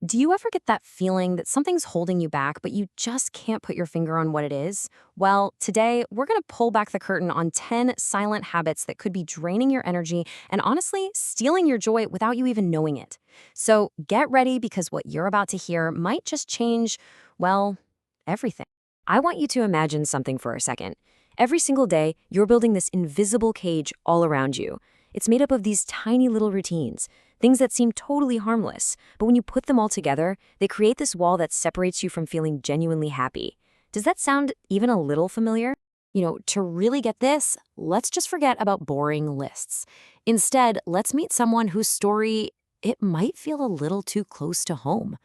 Do you ever get that feeling that something's holding you back, but you just can't put your finger on what it is? Well, today we're going to pull back the curtain on 10 silent habits that could be draining your energy and honestly stealing your joy without you even knowing it. So get ready because what you're about to hear might just change, well, everything. I want you to imagine something for a second. Every single day, you're building this invisible cage all around you. It's made up of these tiny little routines, things that seem totally harmless, but when you put them all together, they create this wall that separates you from feeling genuinely happy. Does that sound even a little familiar? To really get this, let's just forget about boring lists. Instead, let's meet someone whose story, it might feel a little too close to home.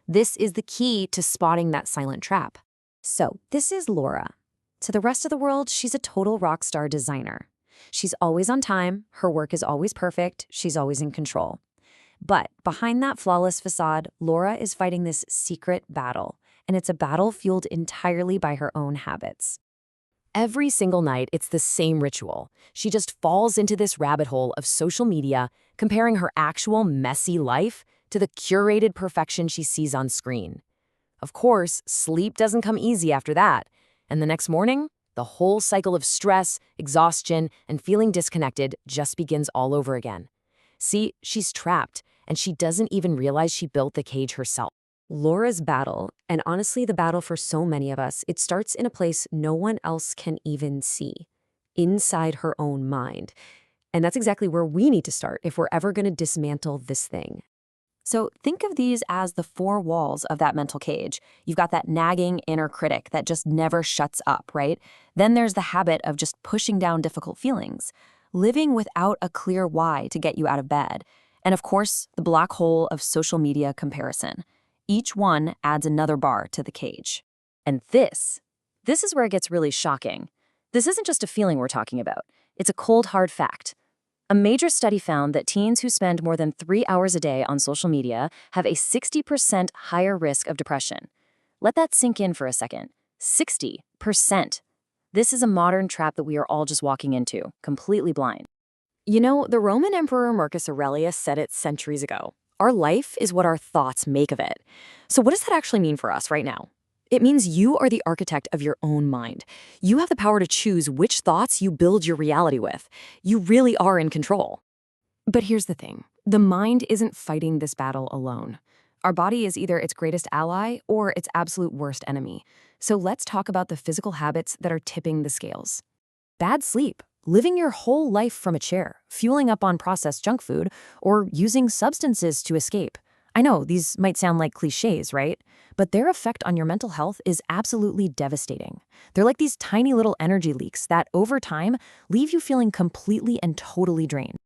This is the key to spotting that silent trap. So, this is Laura. To the rest of the world, she's a total rock star designer. She's always on time, her work is always perfect, she's always in control. But behind that flawless facade, Laura is fighting this secret battle, and it's a battle fueled entirely by her own habits. Every single night, it's the same ritual. She just falls into this rabbit hole of social media, comparing her actual messy life to the curated perfection she sees on screen. Of course, sleep doesn't come easy after that, and the next morning, the whole cycle of stress, exhaustion, and feeling disconnected just begins all over again. See, she's trapped, and she doesn't even realize she built the cage herself. Laura's battle, and honestly the battle for so many of us, it starts in a place no one else can even see, inside her own mind. And that's exactly where we need to start if we're ever going to dismantle this thing. So think of these as the four walls of that mental cage. You've got that nagging inner critic that just never shuts up, right? Then there's the habit of just pushing down difficult feelings, living without a clear why to get you out of bed. And of course, the black hole of social media comparison. Each one adds another bar to the cage. And this is where it gets really shocking. This isn't just a feeling we're talking about. It's a cold, hard fact. A major study found that teens who spend more than 3 hours a day on social media have a 60% higher risk of depression. Let that sink in for a second. 60%. This is a modern trap that we are all just walking into, completely blind. The Roman Emperor Marcus Aurelius said it centuries ago. Our life is what our thoughts make of it. So what does that actually mean for us right now? It means you are the architect of your own mind. You have the power to choose which thoughts you build your reality with. You really are in control. But here's the thing. The mind isn't fighting this battle alone. Our body is either its greatest ally or its absolute worst enemy. So let's talk about the physical habits that are tipping the scales. Bad sleep, living your whole life from a chair, fueling up on processed junk food, or using substances to escape. I know these might sound like cliches, right? But their effect on your mental health is absolutely devastating. They're like these tiny little energy leaks that, over time, leave you feeling completely and totally drained.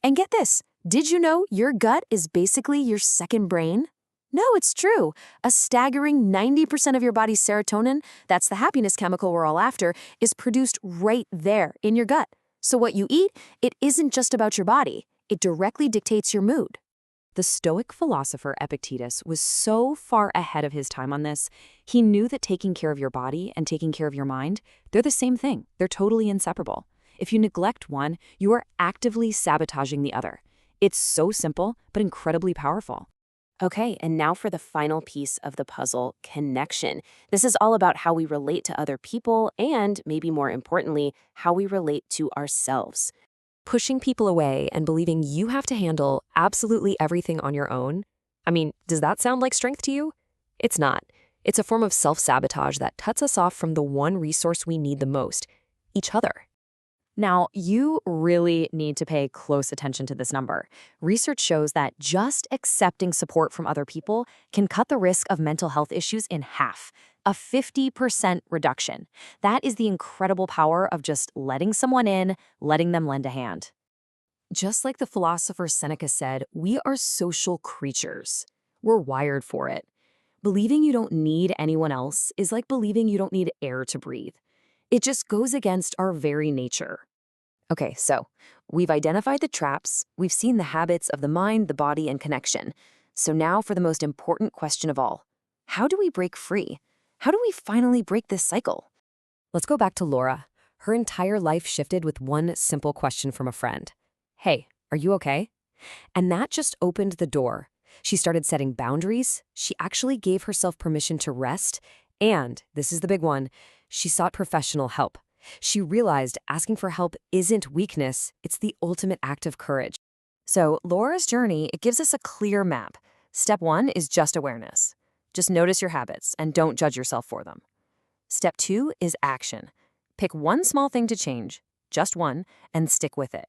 And get this, did you know your gut is basically your second brain? No, it's true. A staggering 90% of your body's serotonin, that's the happiness chemical we're all after, is produced right there in your gut. So what you eat, it isn't just about your body. It directly dictates your mood. The Stoic philosopher Epictetus was so far ahead of his time on this. He knew that taking care of your body and taking care of your mind, they're the same thing. They're totally inseparable. If you neglect one, you are actively sabotaging the other. It's so simple, but incredibly powerful. Okay, and now for the final piece of the puzzle, connection. This is all about how we relate to other people and, maybe more importantly, how we relate to ourselves. Pushing people away and believing you have to handle absolutely everything on your own? I mean, does that sound like strength to you? It's not. It's a form of self-sabotage that cuts us off from the one resource we need the most, each other. Now, you really need to pay close attention to this number. Research shows that just accepting support from other people can cut the risk of mental health issues in half. A 50% reduction. That is the incredible power of just letting someone in, letting them lend a hand. Just like the philosopher Seneca said, we are social creatures. We're wired for it. Believing you don't need anyone else is like believing you don't need air to breathe. It just goes against our very nature. Okay, so we've identified the traps, we've seen the habits of the mind, the body, and connection. So now for the most important question of all. How do we break free? How do we finally break this cycle? Let's go back to Laura. Her entire life shifted with one simple question from a friend. Hey, are you okay? And that just opened the door. She started setting boundaries. She actually gave herself permission to rest. And, this is the big one, she sought professional help. She realized asking for help isn't weakness, it's the ultimate act of courage. So, Laura's journey, it gives us a clear map. Step 1 is just awareness. Just notice your habits and don't judge yourself for them. Step 2 is action. Pick one small thing to change, just one, and stick with it.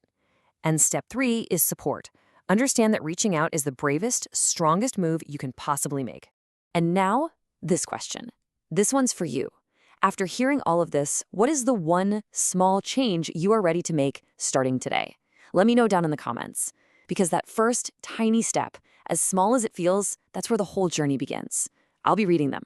And step 3 is support. Understand that reaching out is the bravest, strongest move you can possibly make. And now, this question. This one's for you. After hearing all of this, what is the one small change you are ready to make starting today? Let me know down in the comments. Because that first tiny step, as small as it feels, that's where the whole journey begins. I'll be reading them.